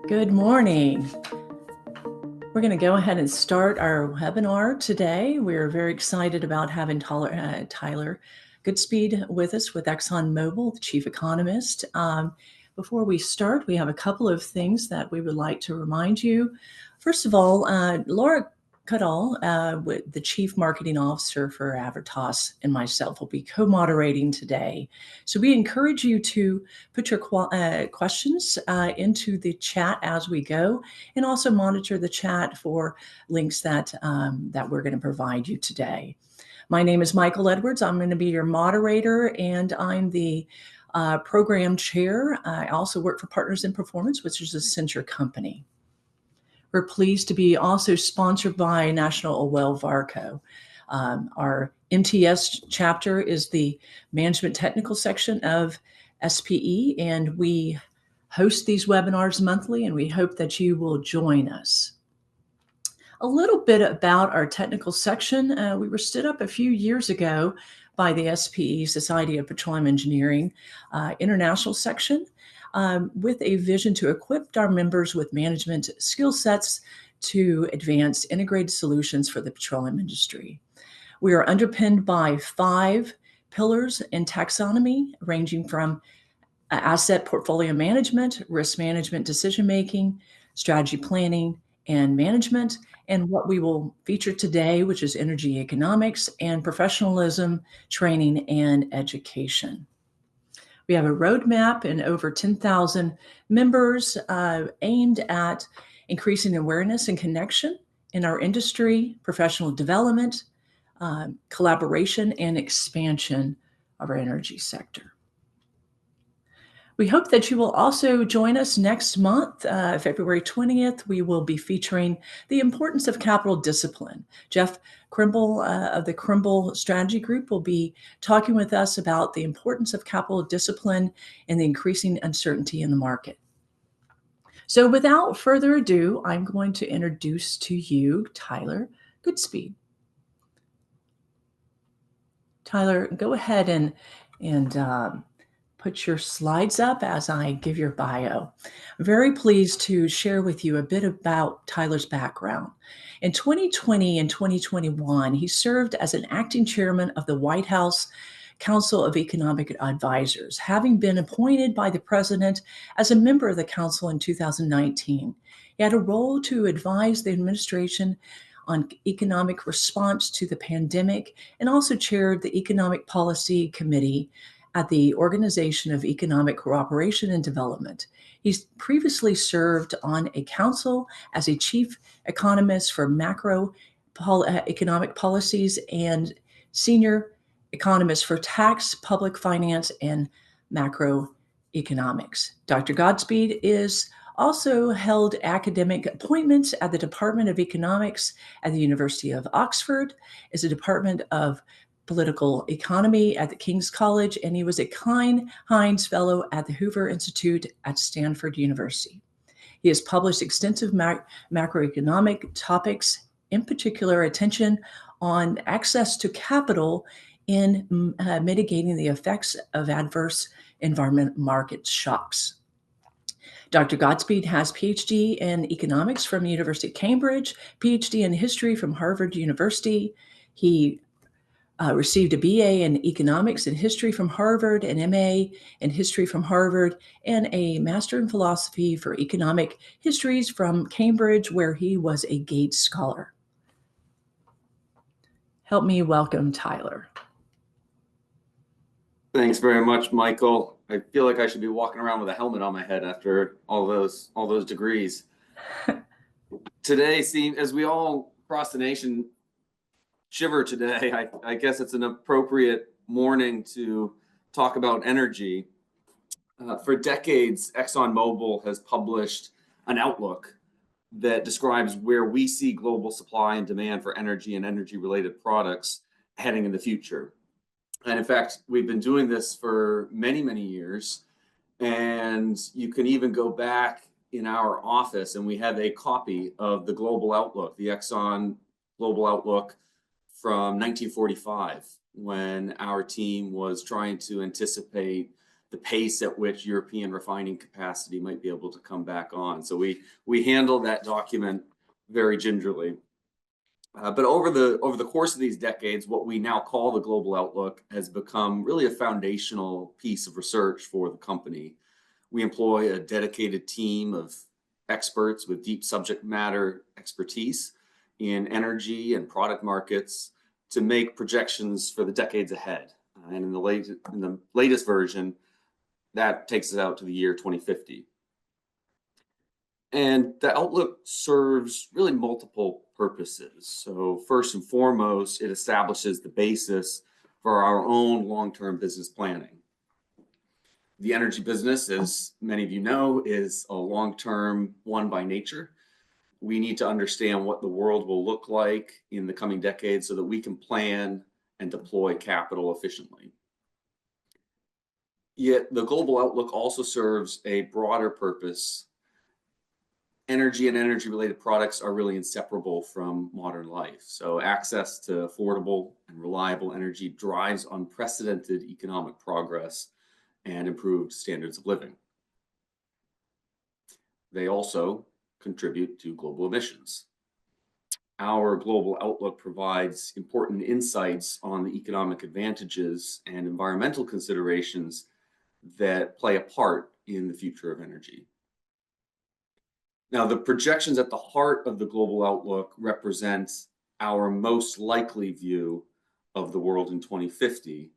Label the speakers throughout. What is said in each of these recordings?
Speaker 1: Good morning. We're going to go ahead and start our webinar today. We're very excited about having Tyler Goodspeed with us with ExxonMobil, the chief economist. Before we start, we have a couple of things that we would like to remind you. First of all, Laura Cuttill, the chief marketing officer for Advertas, and myself will be co-moderating today. So we encourage you to put your questions into the chat as we go, and also monitor the chat for links that we're going to provide you today. My name is Michael Edwards. I'm going to be your moderator, and I'm the program chair. I also work for Partners in Performance, which is a Accenture company. We're pleased to be also sponsored by National Oil Varco. Our MTS chapter is the Management Technical section of SPE, and we host these webinars monthly, and we hope that you will join us. A little bit about our technical section. We were stood up a few years ago by the SPE, Society of Petroleum Engineering International section, with a vision to equip our members with management skill sets to advance integrated solutions for the petroleum industry. We are underpinned by 5 pillars in taxonomy, ranging from asset portfolio management, risk management, decision-making, strategy planning, and management, and what we will feature today, which is energy economics and professionalism, training, and education. We have a roadmap and over 10,000 members aimed at increasing awareness and connection in our industry, professional development, collaboration, and expansion of our energy sector. We hope that you will also join us next month, February 20th. We will be featuring the importance of capital discipline. Jeff Krimble of the Krimble Strategy Group will be talking with us about the importance of capital discipline and the increasing uncertainty in the market. So without further ado, I'm going to introduce to you Tyler Goodspeed. Tyler, go ahead and put your slides up as I give your bio. I'm very pleased to share with you a bit about Tyler's background. In 2020 and 2021, he served as an acting chairman of the White House Council of Economic Advisors, having been appointed by the president as a member of the council in 2019. He had a role to advise the administration on economic response to the pandemic, and also chaired the Economic Policy Committee at the Organization of Economic Cooperation and Development. He's previously served on a council as a chief economist for economic policies and senior economist for tax, public finance, and macroeconomics. Dr. Godspeed is also held academic appointments at the Department of Economics at the University of Oxford, is a Department of Political Economy at the King's College, and he was a Klein-Heinz Fellow at the Hoover Institute at Stanford University. He has published extensive macroeconomic topics, in particular attention on access to capital in mitigating the effects of adverse environment market shocks. Dr. Godspeed has Ph.D. in economics from the University of Cambridge, Ph.D. in history from Harvard University. He received a BA in economics and history from Harvard, an MA in history from Harvard, and a master in philosophy for economic histories from Cambridge, where he was a Gates Scholar. Help me welcome Tyler.
Speaker 2: Thanks very much, Michael. I feel like I should be walking around with a helmet on my head after all those degrees. Today, as we all across the nation shiver today, I guess it's an appropriate morning to talk about energy. For decades, ExxonMobil has published an outlook that describes where we see global supply and demand for energy and energy-related products heading in the future. And in fact, we've been doing this for many, many years. And you can even go back in our office, and we have a copy of the Global Outlook, the Exxon Global Outlook from 1945, when our team was trying to anticipate the pace at which European refining capacity might be able to come back on. So we handle that document very gingerly. But over the course of these decades, what we now call the global outlook has become really a foundational piece of research for the company. We employ a dedicated team of experts with deep subject matter expertise in energy and product markets to make projections for the decades ahead. And in the latest version, that takes us out to the year 2050. And the outlook serves really multiple purposes. So first and foremost, it establishes the basis for our own long-term business planning. The energy business, as many of you know, is a long-term one by nature. We need to understand what the world will look like in the coming decades so that we can plan and deploy capital efficiently. Yet the global outlook also serves a broader purpose. Energy and energy-related products are really inseparable from modern life. So access to affordable and reliable energy drives unprecedented economic progress and improved standards of living. They also contribute to global emissions. Our global outlook provides important insights on the economic advantages and environmental considerations that play a part in the future of energy. Now, the projections at the heart of the global outlook represent our most likely view of the world in 2050,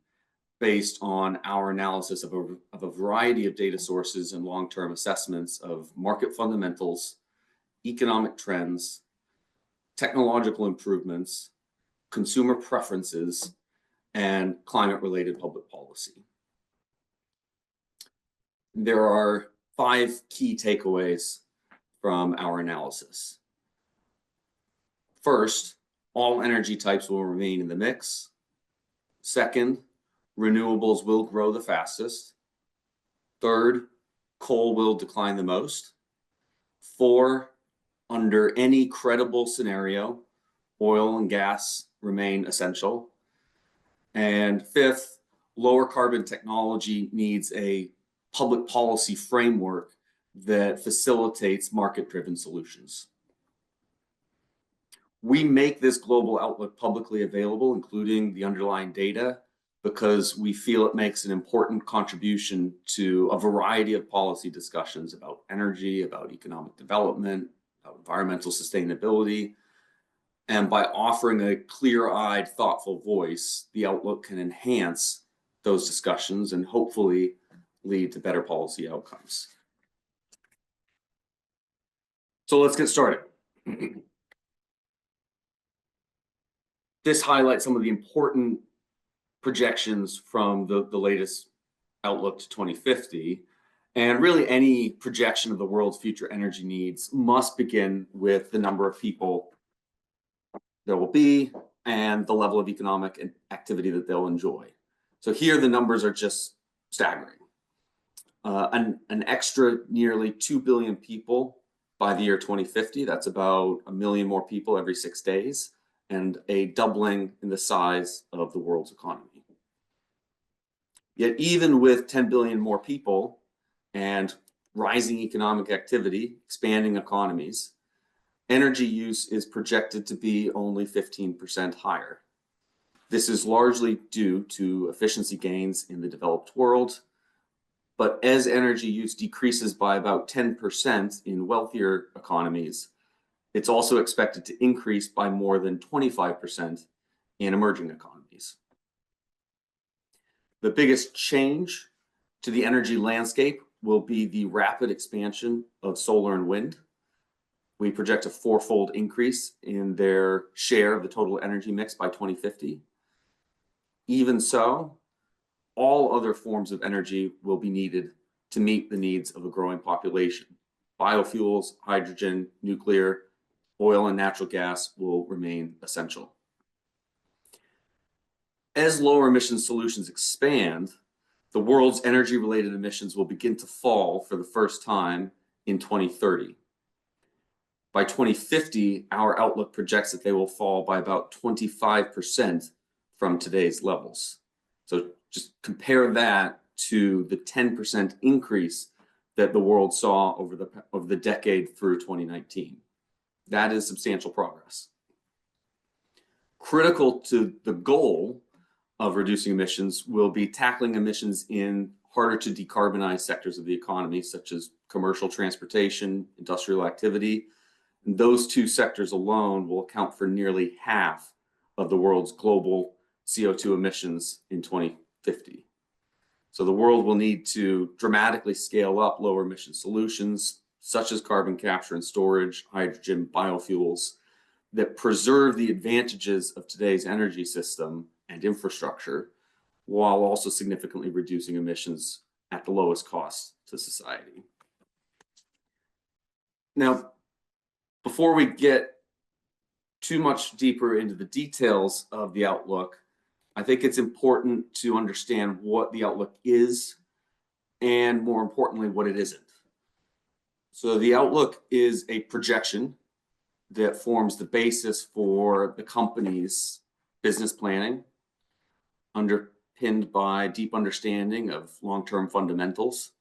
Speaker 2: based on our analysis of a variety of data sources and long-term assessments of market fundamentals, economic trends, technological improvements, consumer preferences, and climate-related public policy. There are 5 key takeaways from our analysis. First, all energy types will remain in the mix. Second, renewables will grow the fastest. Third, coal will decline the most. 4, under any credible scenario, oil and gas remain essential. And 5th, lower carbon technology needs a public policy framework that facilitates market-driven solutions. We make this global outlook publicly available, including the underlying data, because we feel it makes an important contribution to a variety of policy discussions about energy, about economic development, about environmental sustainability. And by offering a clear-eyed, thoughtful voice, the outlook can enhance those discussions and hopefully lead to better policy outcomes. So let's get started. This highlights some of the important projections from the latest outlook to 2050. And really, any projection of the world's future energy needs must begin with the number of people there will be and the level of economic activity that they'll enjoy. So here, the numbers are just staggering. An extra nearly 2 billion people by the year 2050. That's about 1 million more people every 6 days, and a doubling in the size of the world's economy. Yet even with 10 billion more people and rising economic activity, expanding economies, energy use is projected to be only 15% higher. This is largely due to efficiency gains in the developed world. But as energy use decreases by about 10% in wealthier economies, it's also expected to increase by more than 25% in emerging economies. The biggest change to the energy landscape will be the rapid expansion of solar and wind. We project a 4-fold increase in their share of the total energy mix by 2050. Even so, all other forms of energy will be needed to meet the needs of a growing population. Biofuels, hydrogen, nuclear, oil, and natural gas will remain essential. As lower emission solutions expand, the world's energy-related emissions will begin to fall for the first time in 2030. By 2050, our outlook projects that they will fall by about 25% from today's levels. So just compare that to the 10% increase that the world saw over the decade through 2019. That is substantial progress. Critical to the goal of reducing emissions will be tackling emissions in harder to decarbonize sectors of the economy, such as commercial transportation, industrial activity. And those two sectors alone will account for nearly half of the world's global CO2 emissions in 2050. So the world will need to dramatically scale up lower emission solutions, such as carbon capture and storage, hydrogen, biofuels, that preserve the advantages of today's energy system and infrastructure, while also significantly reducing emissions at the lowest cost to society. Now, before we get too much deeper into the details of the outlook, I think it's important to understand what the outlook is, and more importantly, what it isn't. So the outlook is a projection that forms the basis for the company's business planning, underpinned by deep understanding of long-term fundamentals.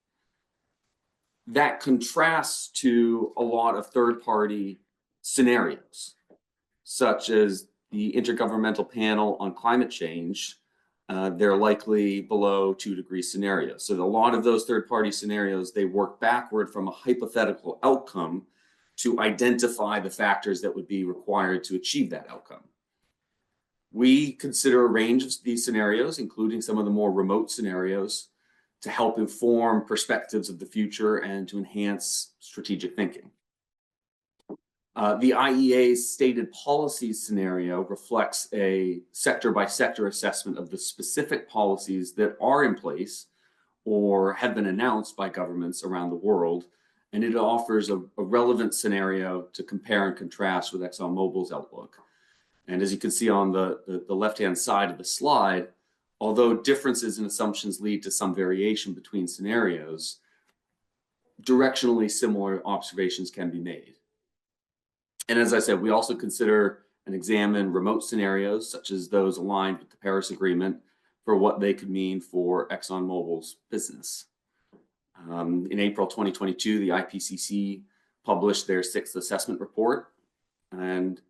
Speaker 2: That contrasts to a lot of third-party scenarios, such as the Intergovernmental Panel on Climate Change. They're likely below 2-degree scenarios. So a lot of those third-party scenarios, they work backward from a hypothetical outcome to identify the factors that would be required to achieve that outcome. We consider a range of these scenarios, including some of the more remote scenarios, to help inform perspectives of the future and to enhance strategic thinking. The IEA's stated policies scenario reflects a sector-by-sector assessment of the specific policies that are in place or have been announced by governments around the world, and it offers a relevant scenario to compare and contrast with ExxonMobil's outlook. And as you can see on the left-hand side of the slide, although differences in assumptions lead to some variation between scenarios, directionally similar observations can be made. And as I said, we also consider and examine remote scenarios, such as those aligned with the Paris Agreement, for what they could mean for ExxonMobil's business. In April 2022, the IPCC published their 6th assessment report, and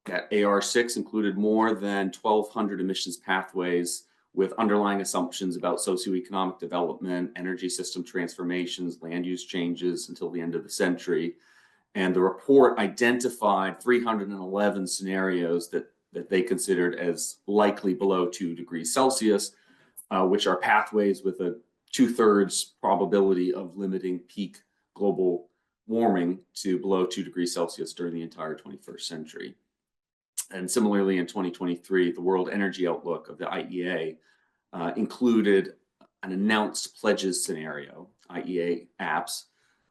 Speaker 2: that AR6 included more than 1,200 emissions pathways with underlying assumptions about socioeconomic development, energy system transformations, land use changes until the end of the century. And the report identified 311 scenarios that they considered as likely below 2 degrees Celsius, which are pathways with a 2/3 probability of limiting peak global warming to below 2 degrees Celsius during the entire 21st century. And similarly, in 2023, the World Energy Outlook of the IEA included an announced pledges scenario, IEA APS,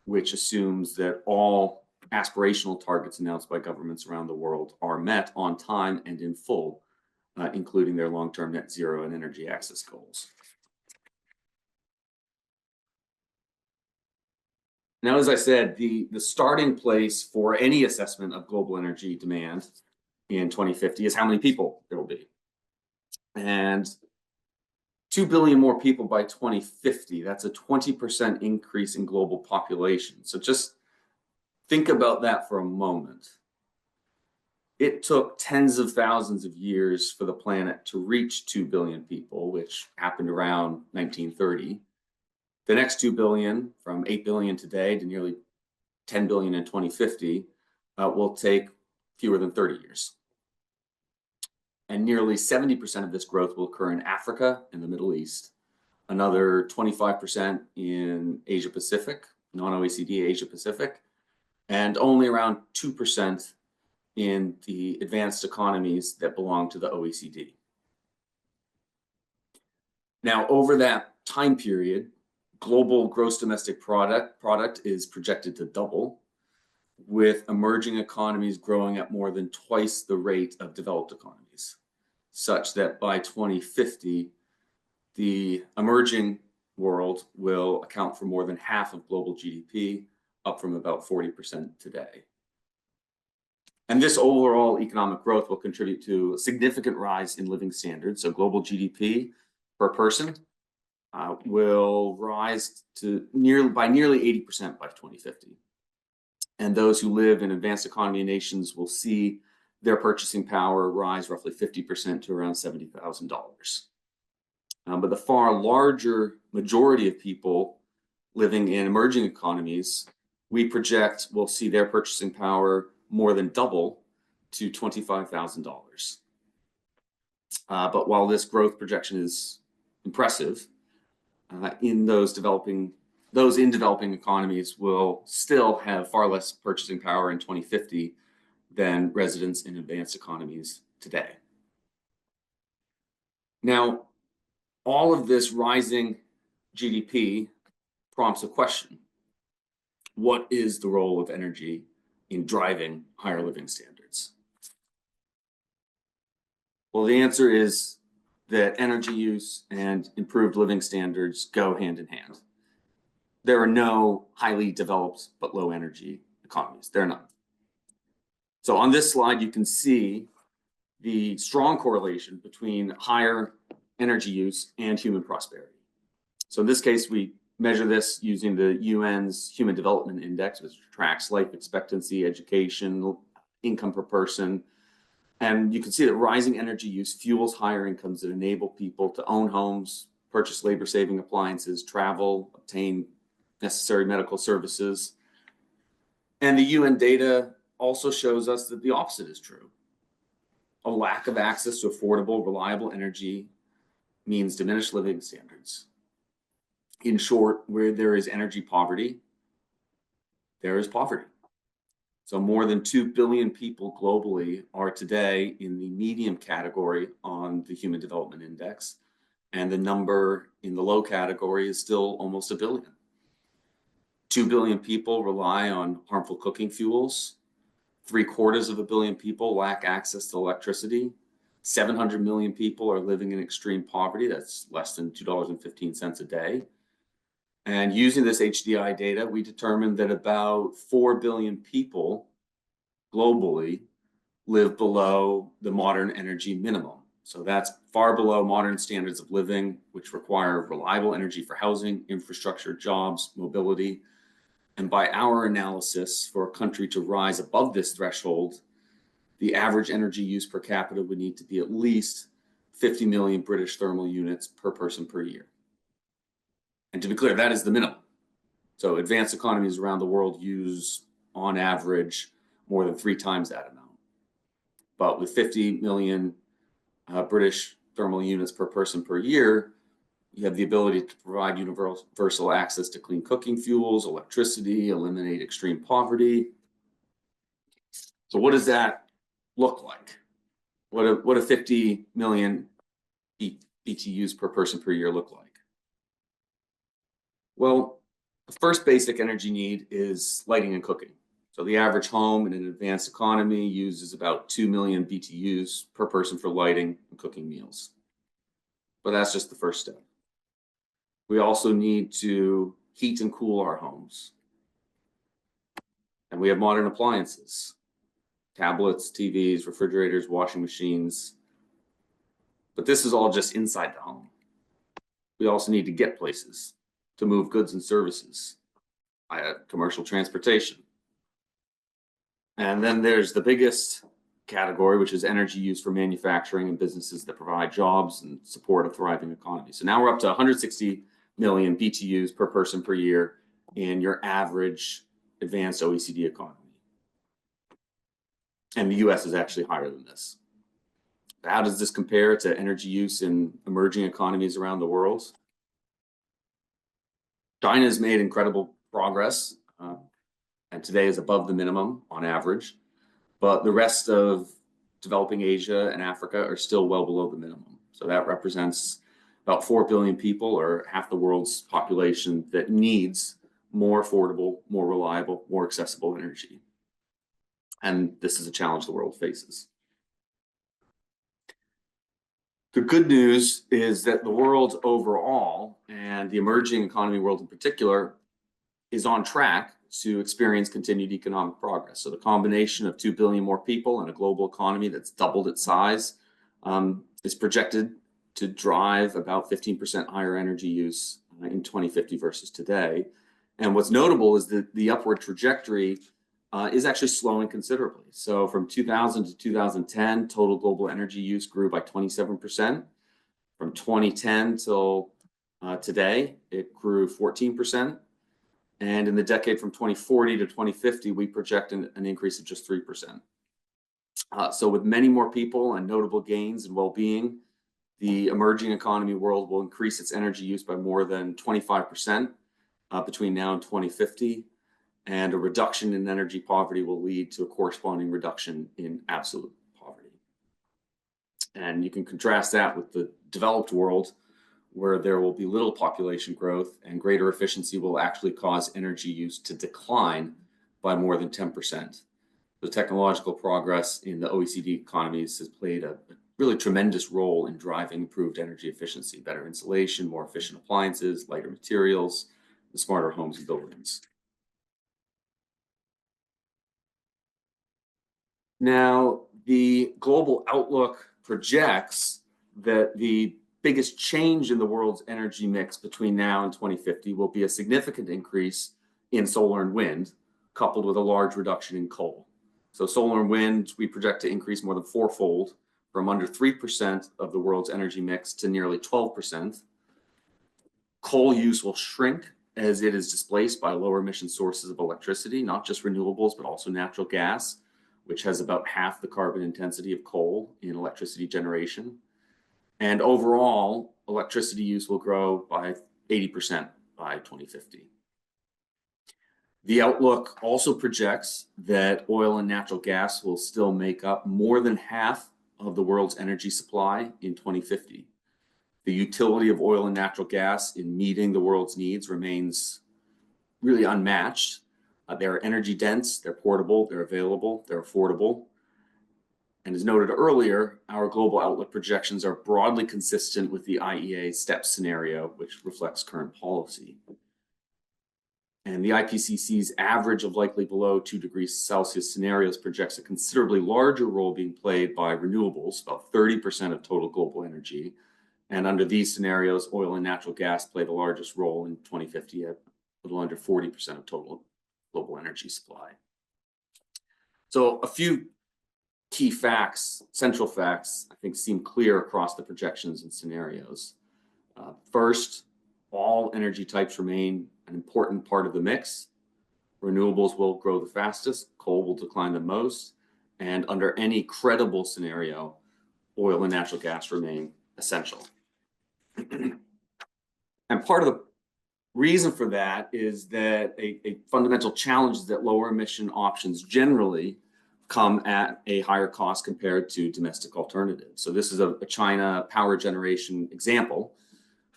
Speaker 2: which assumes that all aspirational targets announced by governments around the world are met on time and in full, including their long-term net zero and energy access goals. Now, as I said, the starting place for any assessment of global energy demand in 2050 is how many people there will be. And 2 billion more people by 2050, that's a 20% increase in global population. So just think about that for a moment. It took tens of thousands of years for the planet to reach 2 billion people, which happened around 1930. The next 2 billion, from 8 billion today to nearly 10 billion in 2050, will take fewer than 30 years. And nearly 70% of this growth will occur in Africa and the Middle East, another 25% in Asia Pacific, non-OECD Asia Pacific, and only around 2% in the advanced economies that belong to the OECD. Now, over that time period, global gross domestic product is projected to double, with emerging economies growing at more than twice the rate of developed economies, such that by 2050, the emerging world will account for more than half of global GDP, up from about 40% today. And this overall economic growth will contribute to a significant rise in living standards. So global GDP per person will rise to by nearly 80% by 2050. And those who live in advanced economy nations will see their purchasing power rise roughly 50% to around $70,000. But the far larger majority of people living in emerging economies, we project will see their purchasing power more than double to $25,000. But while this growth projection is impressive, in those in developing economies will still have far less purchasing power in 2050 than residents in advanced economies today. Now, all of this rising GDP prompts a question. What is the role of energy in driving higher living standards? Well, the answer is that energy use and improved living standards go hand in hand. There are no highly developed but low energy economies. There are none. So on this slide, you can see the strong correlation between higher energy use and human prosperity. So in this case, we measure this using the UN's Human Development Index, which tracks life expectancy, education, income per person. And you can see that rising energy use fuels higher incomes that enable people to own homes, purchase labor-saving appliances, travel, obtain necessary medical services. And the UN data also shows us that the opposite is true. A lack of access to affordable, reliable energy means diminished living standards. In short, where there is energy poverty, there is poverty. So more than 2 billion people globally are today in the medium category on the Human Development Index, and the number in the low category is still almost 1 billion. 2 billion people rely on harmful cooking fuels. 750 million people lack access to electricity. 700 million people are living in extreme poverty. That's less than $2.15 a day. And using this HDI data, we determined that about 4 billion people globally live below the modern energy minimum. So that's far below modern standards of living, which require reliable energy for housing, infrastructure, jobs, mobility. And by our analysis, for a country to rise above this threshold, the average energy use per capita would need to be at least 50 million British thermal units per person per year. And to be clear, that is the minimum. So advanced economies around the world use, on average, more than 3 times that amount. But with 50 million British thermal units per person per year, you have the ability to provide universal access to clean cooking fuels, electricity, eliminate extreme poverty. So what does that look like? What a 50 million BTUs per person per year look like? Well, the first basic energy need is lighting and cooking. So the average home in an advanced economy uses about 2 million BTUs per person for lighting and cooking meals. But that's just the first step. We also need to heat and cool our homes. And we have modern appliances, tablets, TVs, refrigerators, washing machines. But this is all just inside the home. We also need to get places to move goods and services via commercial transportation. And then there's the biggest category, which is energy used for manufacturing and businesses that provide jobs and support a thriving economy. So now we're up to 160 million BTUs per person per year in your average advanced OECD economy. And the US is actually higher than this. How does this compare to energy use in emerging economies around the world? China has made incredible progress and today is above the minimum on average, but the rest of developing Asia and Africa are still well below the minimum. So that represents about 4 billion people, or half the world's population, that needs more affordable, more reliable, more accessible energy. And this is a challenge the world faces. The good news is that the world overall, and the emerging economy world in particular, is on track to experience continued economic progress. So the combination of 2 billion more people and a global economy that's doubled its size is projected to drive about 15% higher energy use in 2050 versus today. And what's notable is that the upward trajectory is actually slowing considerably. So from 2000 to 2010, total global energy use grew by 27%. From 2010 till today, it grew 14%. And in the decade from 2040 to 2050, we project an increase of just 3%. So with many more people and notable gains in well-being, the emerging economy world will increase its energy use by more than 25% between now and 2050. And a reduction in energy poverty will lead to a corresponding reduction in absolute poverty. And you can contrast that with the developed world, where there will be little population growth and greater efficiency will actually cause energy use to decline by more than 10%. The technological progress in the OECD economies has played a really tremendous role in driving improved energy efficiency, better insulation, more efficient appliances, lighter materials, and smarter homes and buildings. Now, the global outlook projects that the biggest change in the world's energy mix between now and 2050 will be a significant increase in solar and wind, coupled with a large reduction in coal. So solar and wind, we project to increase more than fourfold, from under 3% of the world's energy mix to nearly 12%. Coal use will shrink as it is displaced by lower emission sources of electricity, not just renewables, but also natural gas, which has about half the carbon intensity of coal in electricity generation. And overall, electricity use will grow by 80% by 2050. The outlook also projects that oil and natural gas will still make up more than half of the world's energy supply in 2050. The utility of oil and natural gas in meeting the world's needs remains really unmatched. They're energy dense, they're portable, they're available, they're affordable. And as noted earlier, our global outlook projections are broadly consistent with the IEA STEP scenario, which reflects current policy. And the IPCC's average of likely below 2 degrees Celsius scenarios projects a considerably larger role being played by renewables, about 30% of total global energy. And under these scenarios, oil and natural gas play the largest role in 2050 at a little under 40% of total global energy supply. So a few key facts, central facts, I think seem clear across the projections and scenarios. First, all energy types remain an important part of the mix. Renewables will grow the fastest, coal will decline the most, and under any credible scenario, oil and natural gas remain essential. And part of the reason for that is that a fundamental challenge is that lower emission options generally come at a higher cost compared to domestic alternatives. So this is a China power generation example.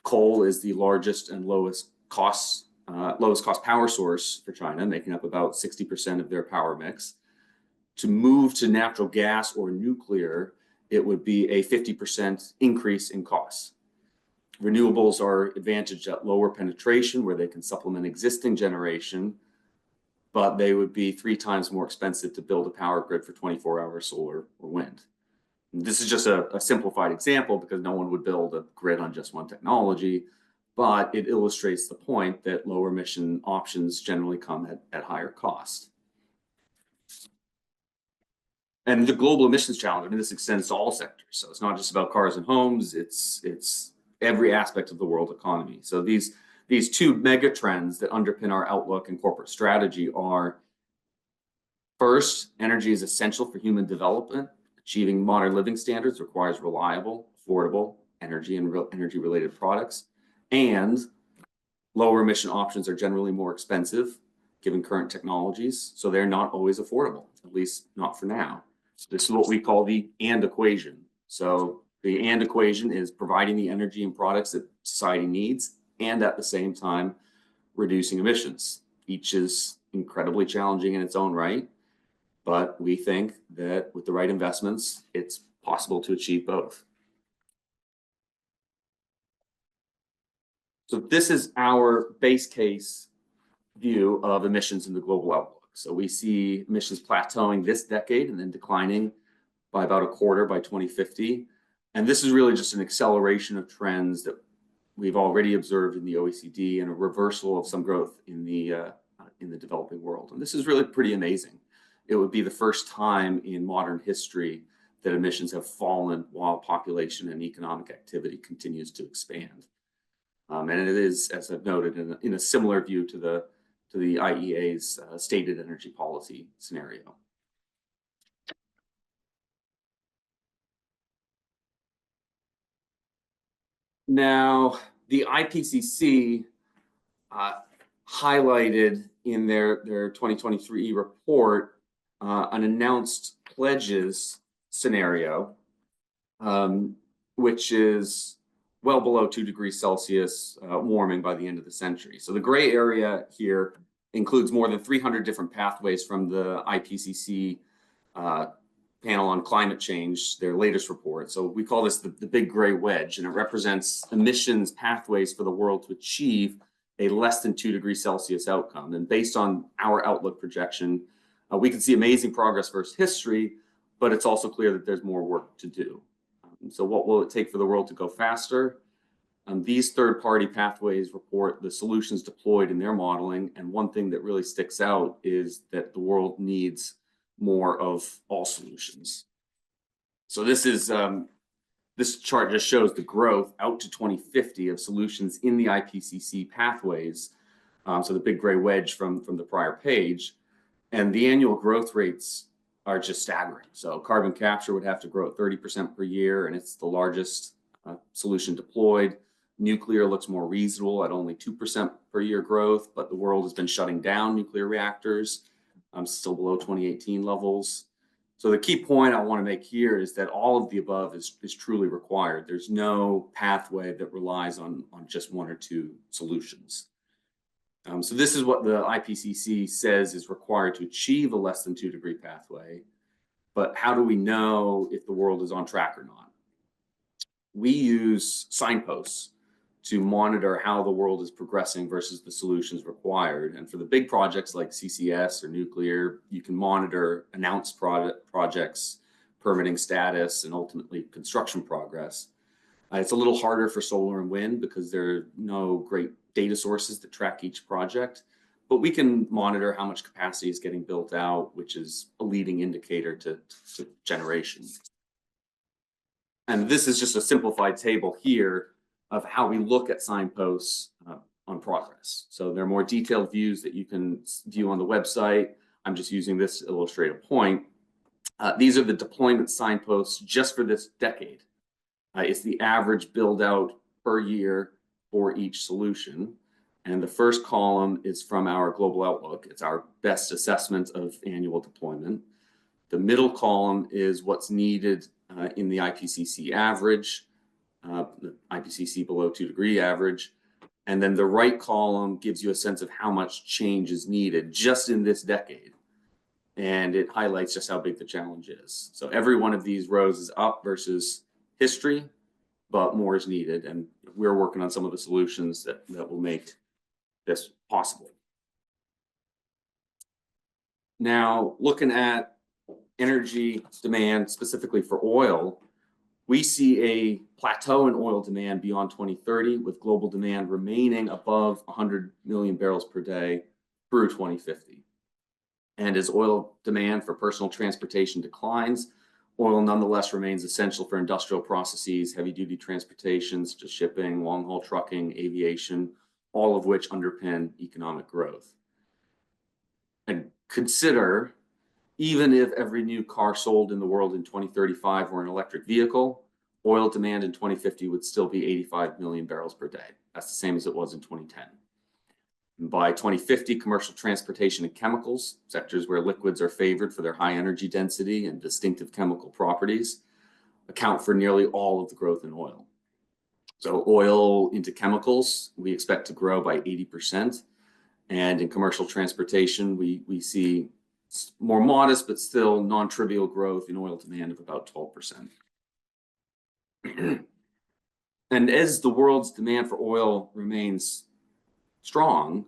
Speaker 2: Coal is the largest and lowest cost power source for China, making up about 60% of their power mix. To move to natural gas or nuclear, it would be a 50% increase in costs. Renewables are advantaged at lower penetration, where they can supplement existing generation, but they would be 3 times more expensive to build a power grid for 24-hour solar or wind. And this is just a simplified example because no one would build a grid on just one technology, but it illustrates the point that lower emission options generally come at higher cost. And the global emissions challenge, I mean, this extends to all sectors. So it's not just about cars and homes, it's every aspect of the world economy. So these two mega trends that underpin our outlook and corporate strategy are: first, energy is essential for human development. Achieving modern living standards requires reliable, affordable energy and energy-related products. And lower emission options are generally more expensive given current technologies, so they're not always affordable, at least not for now. So this is what we call the AND equation. So the AND equation is providing the energy and products that society needs and at the same time reducing emissions. Each is incredibly challenging in its own right, but we think that with the right investments, it's possible to achieve both. So this is our base case view of emissions in the global outlook. So we see emissions plateauing this decade and then declining by about a quarter by 2050. And this is really just an acceleration of trends that we've already observed in the OECD and a reversal of some growth in the developing world. And this is really pretty amazing. It would be the first time in modern history that emissions have fallen while population and economic activity continues to expand. And it is, as I've noted, in a similar view to the IEA's stated energy policy scenario. Now, the IPCC highlighted in their 2023 report an announced pledges scenario, which is well below 2 degrees Celsius warming by the end of the century. So the gray area here includes more than 300 different pathways from the IPCC panel on climate change, their latest report. So we call this the big gray wedge, and it represents emissions pathways for the world to achieve a less than 2 degrees Celsius outcome. And based on our outlook projection, we can see amazing progress versus history, but it's also clear that there's more work to do. So what will it take for the world to go faster? These third-party pathways report the solutions deployed in their modeling, and one thing that really sticks out is that the world needs more of all solutions. So this chart just shows the growth out to 2050 of solutions in the IPCC pathways. So the big gray wedge from the prior page, and the annual growth rates are just staggering. So carbon capture would have to grow at 30% per year, and it's the largest solution deployed. Nuclear looks more reasonable at only 2% per year growth, but the world has been shutting down nuclear reactors, still below 2018 levels. So the key point I want to make here is that all of the above is truly required. There's no pathway that relies on just one or two solutions. So this is what the IPCC says is required to achieve a less than 2 degree pathway. But how do we know if the world is on track or not? We use signposts to monitor how the world is progressing versus the solutions required. And for the big projects like CCS or nuclear, you can monitor announced projects, permitting status, and ultimately construction progress. It's a little harder for solar and wind because there are no great data sources that track each project, but we can monitor how much capacity is getting built out, which is a leading indicator to generation. And this is just a simplified table here of how we look at signposts on progress. So there are more detailed views that you can view on the website. I'm just using this to illustrate a point. These are the deployment signposts just for this decade. It's the average build out per year for each solution. And the first column is from our global outlook. It's our best assessment of annual deployment. The middle column is what's needed in the IPCC average, the IPCC below 2 degree average. And then the right column gives you a sense of how much change is needed just in this decade. And it highlights just how big the challenge is. So every one of these rows is up versus history, but more is needed. And we're working on some of the solutions that will make this possible. Now, looking at energy demand specifically for oil, we see a plateau in oil demand beyond 2030, with global demand remaining above 100 million barrels per day through 2050. And as oil demand for personal transportation declines, oil nonetheless remains essential for industrial processes, heavy-duty transportation, such as shipping, long-haul trucking, aviation, all of which underpin economic growth. And consider, even if every new car sold in the world in 2035 were an electric vehicle, oil demand in 2050 would still be 85 million barrels per day. That's the same as it was in 2010. And by 2050, commercial transportation and chemicals, sectors where liquids are favored for their high energy density and distinctive chemical properties, account for nearly all of the growth in oil. So oil into chemicals, we expect to grow by 80%. And in commercial transportation, we see more modest, but still non-trivial growth in oil demand of about 12%. And as the world's demand for oil remains strong,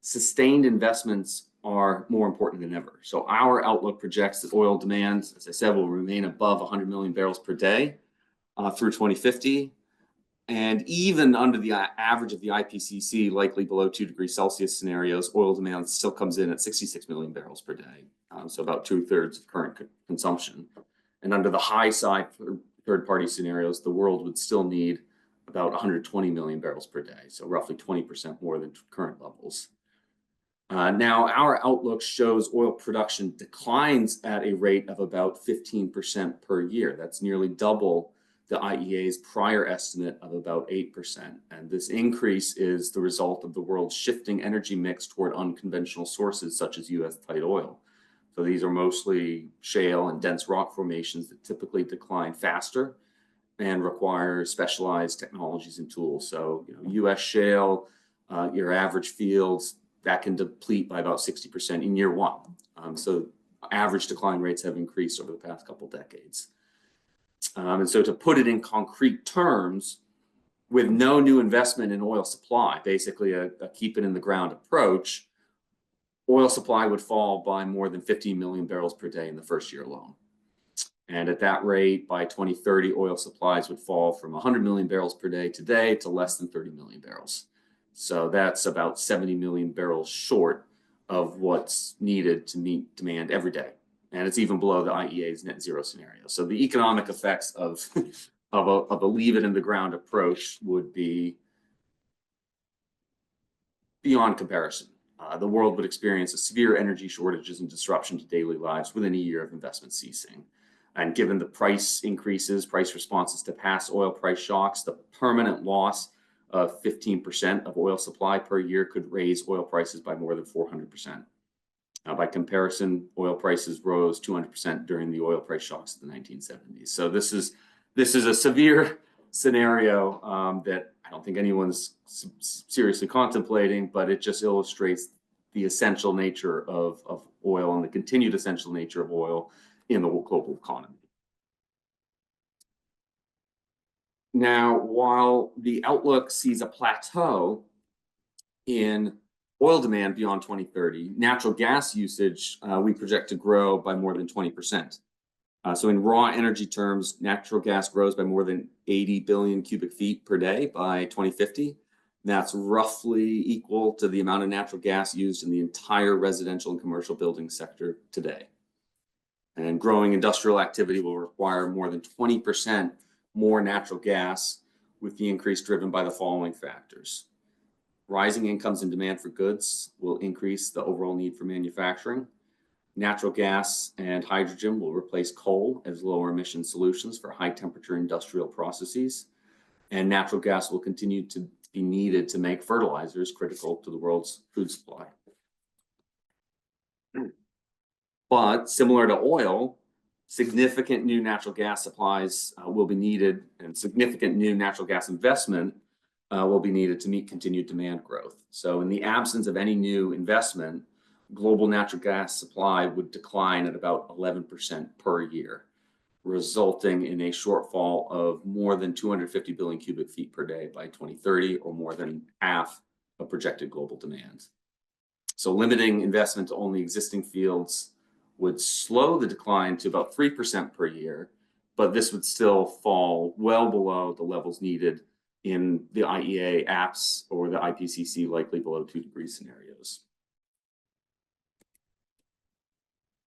Speaker 2: sustained investments are more important than ever. So our outlook projects that oil demand, as I said, will remain above 100 million barrels per day through 2050. And even under the average of the IPCC, likely below 2 degrees Celsius scenarios, oil demand still comes in at 66 million barrels per day. So about 2/3 of current consumption. And under the high side for third-party scenarios, the world would still need about 120 million barrels per day. So roughly 20% more than current levels. Now, our outlook shows oil production declines at a rate of about 15% per year. That's nearly double the IEA's prior estimate of about 8%. And this increase is the result of the world's shifting energy mix toward unconventional sources such as US tight oil. So these are mostly shale and dense rock formations that typically decline faster and require specialized technologies and tools. So, US shale, your average fields, that can deplete by about 60% in year one. So average decline rates have increased over the past couple decades. And so to put it in concrete terms, with no new investment in oil supply, basically a keep it in the ground approach, oil supply would fall by more than 15 million barrels per day in the first year alone. And at that rate, by 2030, oil supplies would fall from 100 million barrels per day today to less than 30 million barrels. So that's about 70 million barrels short of what's needed to meet demand every day. And it's even below the IEA's net zero scenario. So the economic effects of a leave it in the ground approach would be beyond comparison. The world would experience a severe energy shortages and disruption to daily lives within a year of investment ceasing. And given the price increases, price responses to past oil price shocks, the permanent loss of 15% of oil supply per year could raise oil prices by more than 400%. By comparison, oil prices rose 200% during the oil price shocks of the 1970s. So this is a severe scenario that I don't think anyone's seriously contemplating, but it just illustrates the essential nature of oil and the continued essential nature of oil in the global economy. Now, while the outlook sees a plateau in oil demand beyond 2030, natural gas usage we project to grow by more than 20%. So in raw energy terms, natural gas grows by more than 80 billion cubic feet per day by 2050. That's roughly equal to the amount of natural gas used in the entire residential and commercial building sector today. And growing industrial activity will require more than 20% more natural gas, with the increase driven by the following factors. Rising incomes and demand for goods will increase the overall need for manufacturing. Natural gas and hydrogen will replace coal as lower emission solutions for high temperature industrial processes. And natural gas will continue to be needed to make fertilizers critical to the world's food supply. But similar to oil, significant new natural gas supplies will be needed, and significant new natural gas investment will be needed to meet continued demand growth. So in the absence of any new investment, global natural gas supply would decline at about 11% per year, resulting in a shortfall of more than 250 billion cubic feet per day by 2030, or more than half of projected global demand. So limiting investment to only existing fields would slow the decline to about 3% per year, but this would still fall well below the levels needed in the IEA apps or the IPCC likely below 2 degrees scenarios.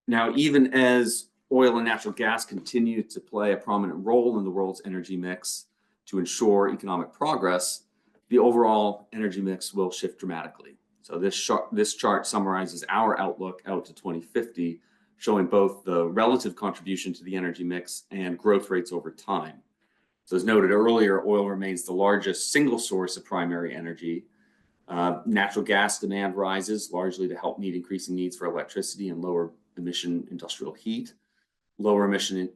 Speaker 2: Now, even as oil and natural gas continue to play a prominent role in the world's energy mix to ensure economic progress, the overall energy mix will shift dramatically. So this chart summarizes our outlook out to 2050, showing both the relative contribution to the energy mix and growth rates over time. So as noted earlier, oil remains the largest single source of primary energy. Natural gas demand rises largely to help meet increasing needs for electricity and lower emission industrial heat. Lower emission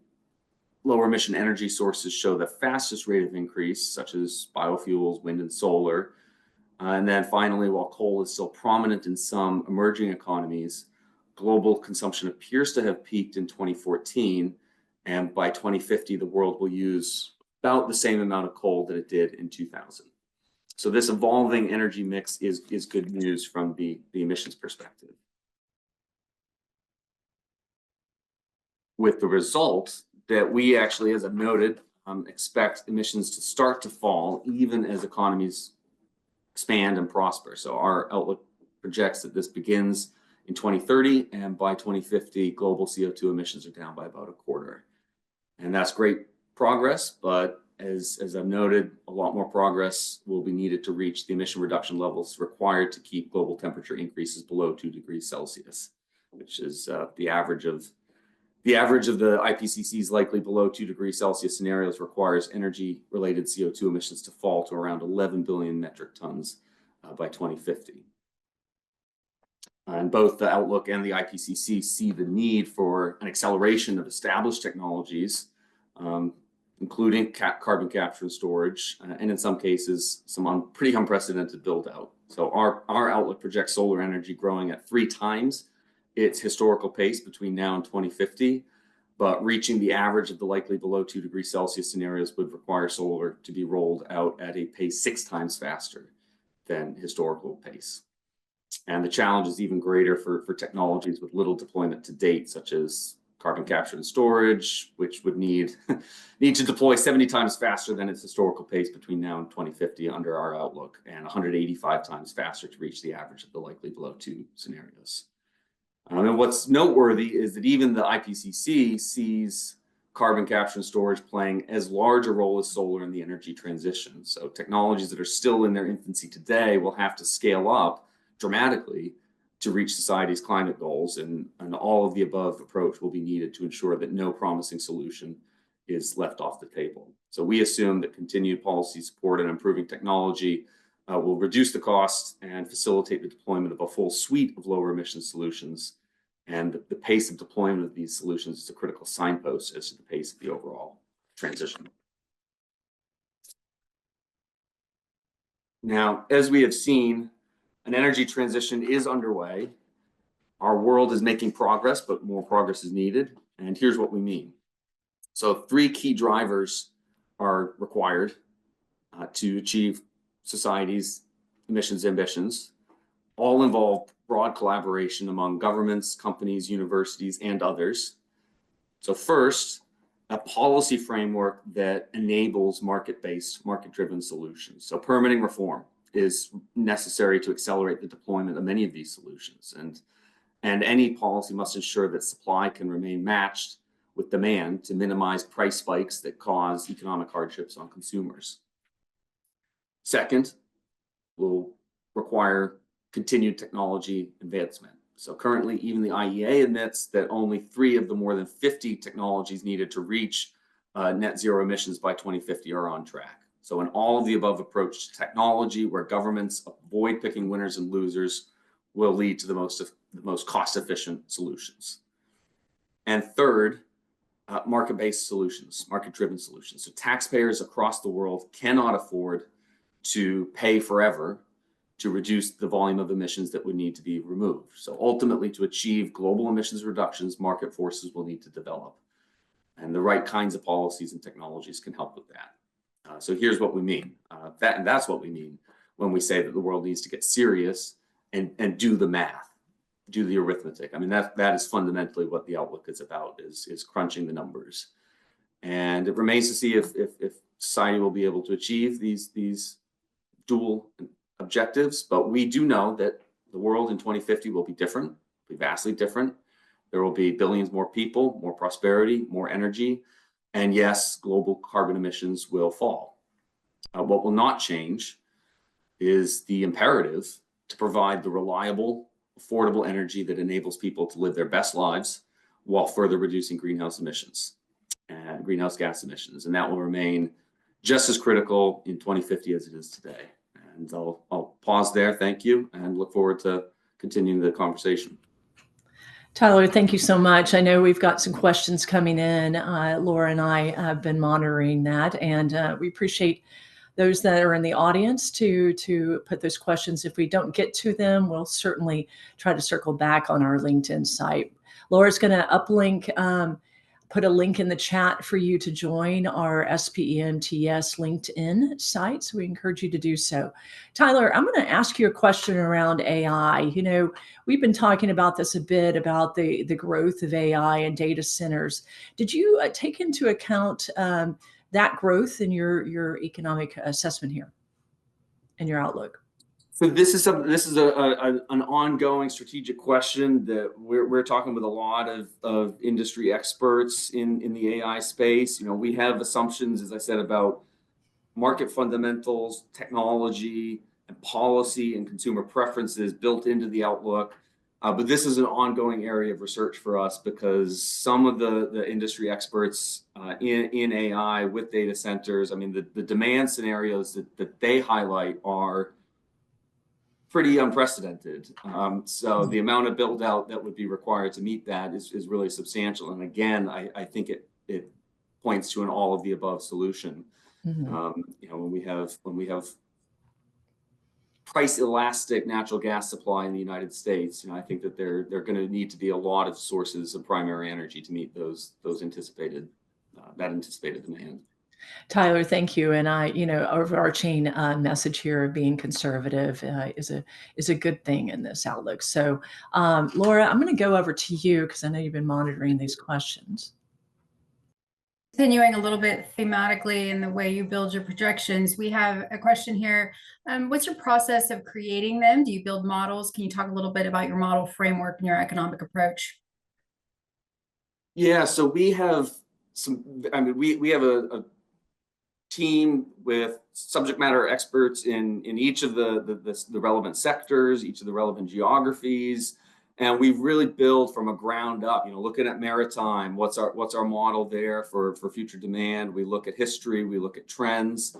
Speaker 2: energy sources show the fastest rate of increase, such as biofuels, wind and solar. And then finally, while coal is still prominent in some emerging economies, global consumption appears to have peaked in 2014, and by 2050, the world will use about the same amount of coal that it did in 2000. So this evolving energy mix is good news from the emissions perspective. With the result that we actually, as I've noted, expect emissions to start to fall even as economies expand and prosper. So our outlook projects that this begins in 2030, and by 2050, global CO2 emissions are down by about a quarter. And that's great progress, but as I've noted, a lot more progress will be needed to reach the emission reduction levels required to keep global temperature increases below 2 degrees Celsius, which is the average of the IPCC's likely below 2 degrees Celsius scenarios requires energy-related CO2 emissions to fall to around 11 billion metric tons by 2050. And both the Outlook and the IPCC see the need for an acceleration of established technologies, including carbon capture and storage, and in some cases, some pretty unprecedented build out. So our outlook projects solar energy growing at 3 times its historical pace between now and 2050, but reaching the average of the likely below 2 degrees Celsius scenarios would require solar to be rolled out at a pace 6 times faster than historical pace. And the challenge is even greater for technologies with little deployment to date, such as carbon capture and storage, which would need to deploy 70 times faster than its historical pace between now and 2050 under our outlook, and 185 times faster to reach the average of the likely below 2 scenarios. And what's noteworthy is that even the IPCC sees carbon capture and storage playing as large a role as solar in the energy transition. So technologies that are still in their infancy today will have to scale up dramatically to reach society's climate goals, and all of the above approach will be needed to ensure that no promising solution is left off the table. So we assume that continued policy support and improving technology will reduce the cost and facilitate the deployment of a full suite of lower emission solutions. And the pace of deployment of these solutions is a critical signpost as to the pace of the overall transition. Now, as we have seen, an energy transition is underway. Our world is making progress, but more progress is needed. And here's what we mean. So 3 key drivers are required to achieve society's emissions ambitions. All involve broad collaboration among governments, companies, universities, and others. So first, a policy framework that enables market-based, market-driven solutions. So permitting reform is necessary to accelerate the deployment of many of these solutions. And any policy must ensure that supply can remain matched with demand to minimize price spikes that cause economic hardships on consumers. Second, will require continued technology advancement. So currently, even the IEA admits that only 3 of the more than 50 technologies needed to reach net zero emissions by 2050 are on track. So an all of the above approach to technology, where governments avoid picking winners and losers, will lead to the most cost-efficient solutions. And third, market-based solutions, market-driven solutions. So taxpayers across the world cannot afford to pay forever to reduce the volume of emissions that would need to be removed. So ultimately, to achieve global emissions reductions, market forces will need to develop. And the right kinds of policies and technologies can help with that. So here's what we mean. That's what we mean when we say that the world needs to get serious and do the math, do the arithmetic. I mean, that is fundamentally what the outlook is about, is crunching the numbers. And it remains to see if society will be able to achieve these dual objectives. But we do know that the world in 2050 will be different, be vastly different. There will be billions more people, more prosperity, more energy. And yes, global carbon emissions will fall. What will not change is the imperative to provide the reliable, affordable energy that enables people to live their best lives while further reducing greenhouse emissions and greenhouse gas emissions. And that will remain just as critical in 2050 as it is today. And I'll pause there. Thank you, and look forward to continuing the conversation.
Speaker 1: Tyler, thank you so much. I know we've got some questions coming in. Laura and I have been monitoring that, and we appreciate those that are in the audience to put those questions. If we don't get to them, we'll certainly try to circle back on our LinkedIn site. Laura's going to uplink, put a link in the chat for you to join our SPENTS LinkedIn site. So we encourage you to do so. Tyler, I'm going to ask you a question around AI. You know, we've been talking about this a bit, about the growth of AI and data centers. Did you take into account that growth in your economic assessment here and your outlook?
Speaker 2: So this is an ongoing strategic question that we're talking with a lot of industry experts in the AI space. We have assumptions, as I said, about market fundamentals, technology, and policy and consumer preferences built into the outlook. But this is an ongoing area of research for us because some of the industry experts in AI with data centers, I mean, the demand scenarios that they highlight are pretty unprecedented. So the amount of build out that would be required to meet that is really substantial. And again, I think it points to an all of the above solution. When we have price elastic natural gas supply in the United States, I think that there are going to need to be a lot of sources of primary energy to meet that anticipated demand.
Speaker 1: Tyler, thank you. And overarching message here of being conservative is a good thing in this outlook. So, Laura, I'm going to go over to you because I know you've been monitoring these questions.
Speaker 3: Continuing a little bit thematically in the way you build your projections, we have a question here. What's your process of creating them? Do you build models? Can you talk a little bit about your model framework and your economic approach?
Speaker 2: Yeah, so we have we have a team with subject matter experts in each of the relevant sectors, each of the relevant geographies. And we've really built from a ground up, looking at maritime, what's our model there for future demand. We look at history, we look at trends.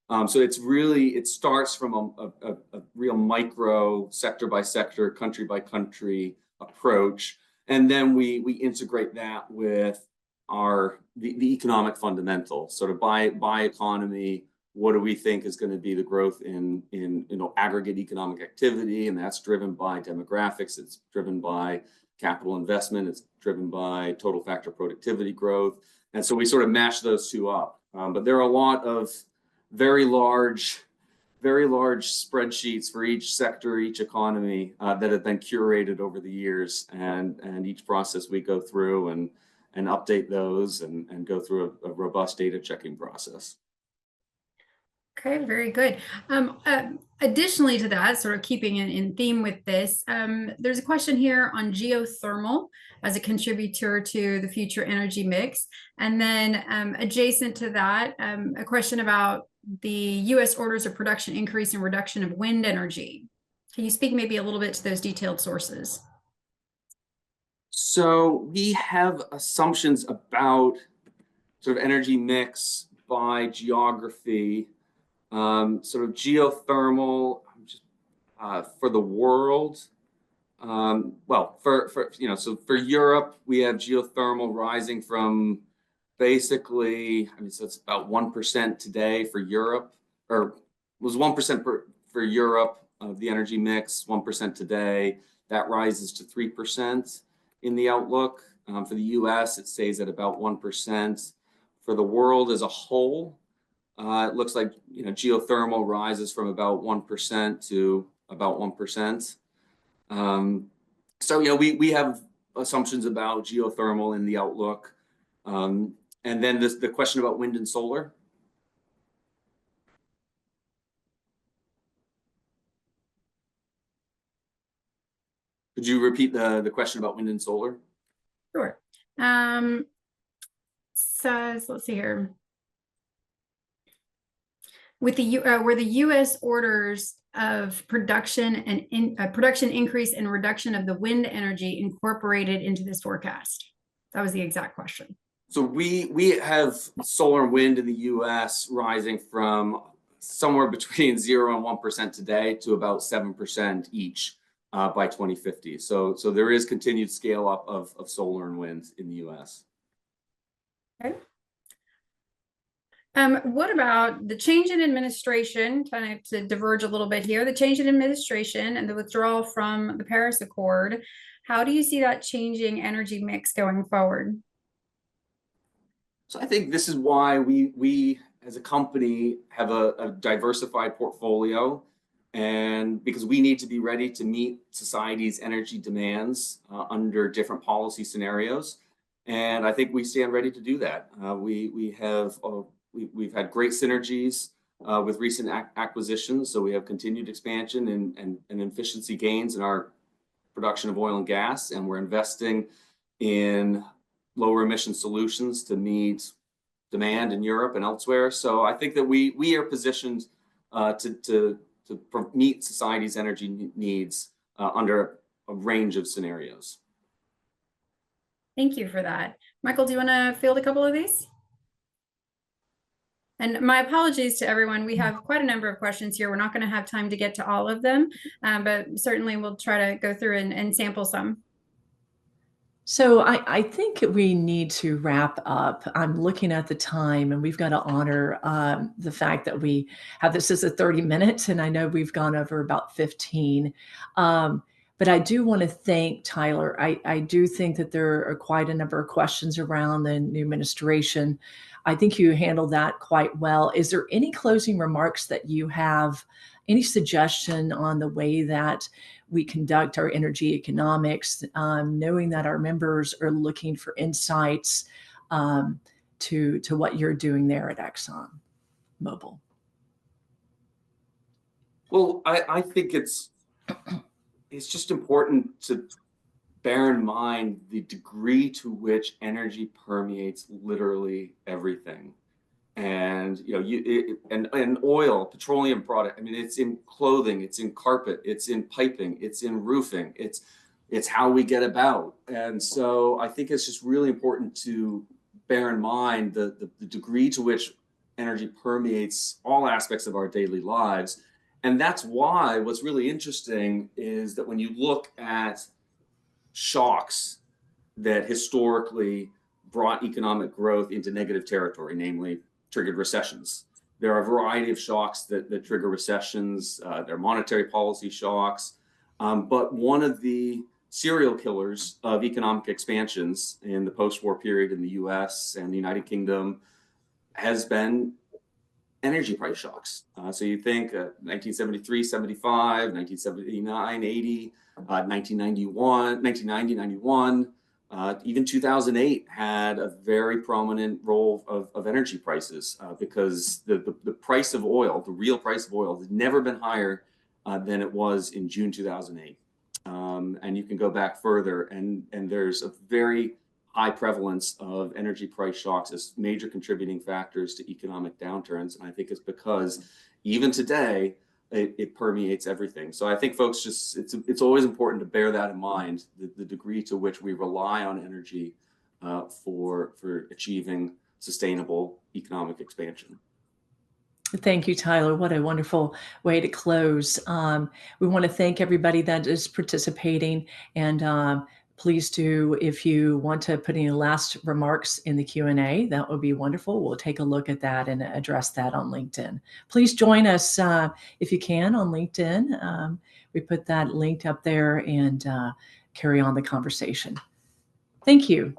Speaker 2: So it starts from a real micro sector by sector, country by country approach. And then we integrate that with the economic fundamentals, sort of by economy. What do we think is going to be the growth in aggregate economic activity? And that's driven by demographics. It's driven by capital investment. It's driven by total factor productivity growth. And so we sort of mash those two up. But there are a lot of very large spreadsheets for each sector, each economy that have been curated over the years. And each process we go through and update those and go through a robust data checking process.
Speaker 3: Okay, very good. Additionally to that, sort of keeping in theme with this, there's a question here on geothermal as a contributor to the future energy mix. And then adjacent to that, a question about the U.S. orders of production increase and reduction of wind energy. Can you speak maybe a little bit to those detailed sources?
Speaker 2: So we have assumptions about sort of energy mix by geography. Sort of geothermal for the world. So for Europe, we have geothermal rising from basically, so it's about 1% today for Europe, or was 1% for Europe of the energy mix, 1% today. That rises to 3% in the outlook. For the US, it stays at about 1%. For the world as a whole, it looks like geothermal rises from about 1% to about 1%. So we have assumptions about geothermal in the outlook, and then the question about wind and solar. Could you repeat the question about wind and solar?
Speaker 3: Sure. So let's see here. With were the U.S. orders of production and production increase and reduction of the wind energy incorporated into this forecast? That was the exact question.
Speaker 2: So we have solar and wind in the U.S. rising from somewhere between 0 and 1% today to about 7% each by 2050. So there is continued scale up of solar and wind in the U.S.
Speaker 3: Okay. What about the change in administration, kind of to diverge a little bit here, the change in administration and the withdrawal from the Paris Accord? How do you see that changing energy mix going forward?
Speaker 2: So I think this is why we as a company have a diversified portfolio, and because we need to be ready to meet society's energy demands under different policy scenarios. And I think we stand ready to do that. We have we've had great synergies with recent acquisitions. So we have continued expansion and efficiency gains in our production of oil and gas, and we're investing in lower emission solutions to meet demand in Europe and elsewhere. So I think that we are positioned to meet society's energy needs under a range of scenarios.
Speaker 3: Thank you for that. Michael, do you want to field a couple of these? And my apologies to everyone. We have quite a number of questions here. We're not going to have time to get to all of them, but certainly we'll try to go through and sample some.
Speaker 1: So I think we need to wrap up. I'm looking at the time, and we've got to honor the fact that we have this as a 30 minutes, and I know we've gone over about 15. But I do want to thank Tyler. I do think that there are quite a number of questions around the new administration. I think you handled that quite well. Is there any closing remarks that you have, any suggestion on the way that we conduct our energy economics, knowing that our members are looking for insights to what you're doing there at ExxonMobil?
Speaker 2: Well, I think it's just important to bear in mind the degree to which energy permeates literally everything. And and oil, petroleum product. I mean, it's in clothing, it's in carpet, it's in piping, it's in roofing, it's how we get about. And so I think it's just really important to bear in mind the degree to which energy permeates all aspects of our daily lives. And that's why what's really interesting is that when you look at shocks that historically brought economic growth into negative territory, namely triggered recessions. There are a variety of shocks that trigger recessions. There are monetary policy shocks. But one of the serial killers of economic expansions in the post-war period in the US and the United Kingdom has been energy price shocks. So you think 1973, 75, 1979, 80, 1991, 1990, 91, even 2008 had a very prominent role of energy prices because the price of oil, the real price of oil, has never been higher than it was in June 2008. And you can go back further, and there's a very high prevalence of energy price shocks as major contributing factors to economic downturns. And I think it's because even today, it permeates everything. So I think folks it's always important to bear that in mind, the degree to which we rely on energy for achieving sustainable economic expansion.
Speaker 1: Thank you, Tyler. What a wonderful way to close. We want to thank everybody that is participating, and please do, if you want to put any last remarks in the Q&A, that would be wonderful. We'll take a look at that and address that on LinkedIn. Please join us if you can on LinkedIn. We put that link up there and carry on the conversation. Thank you.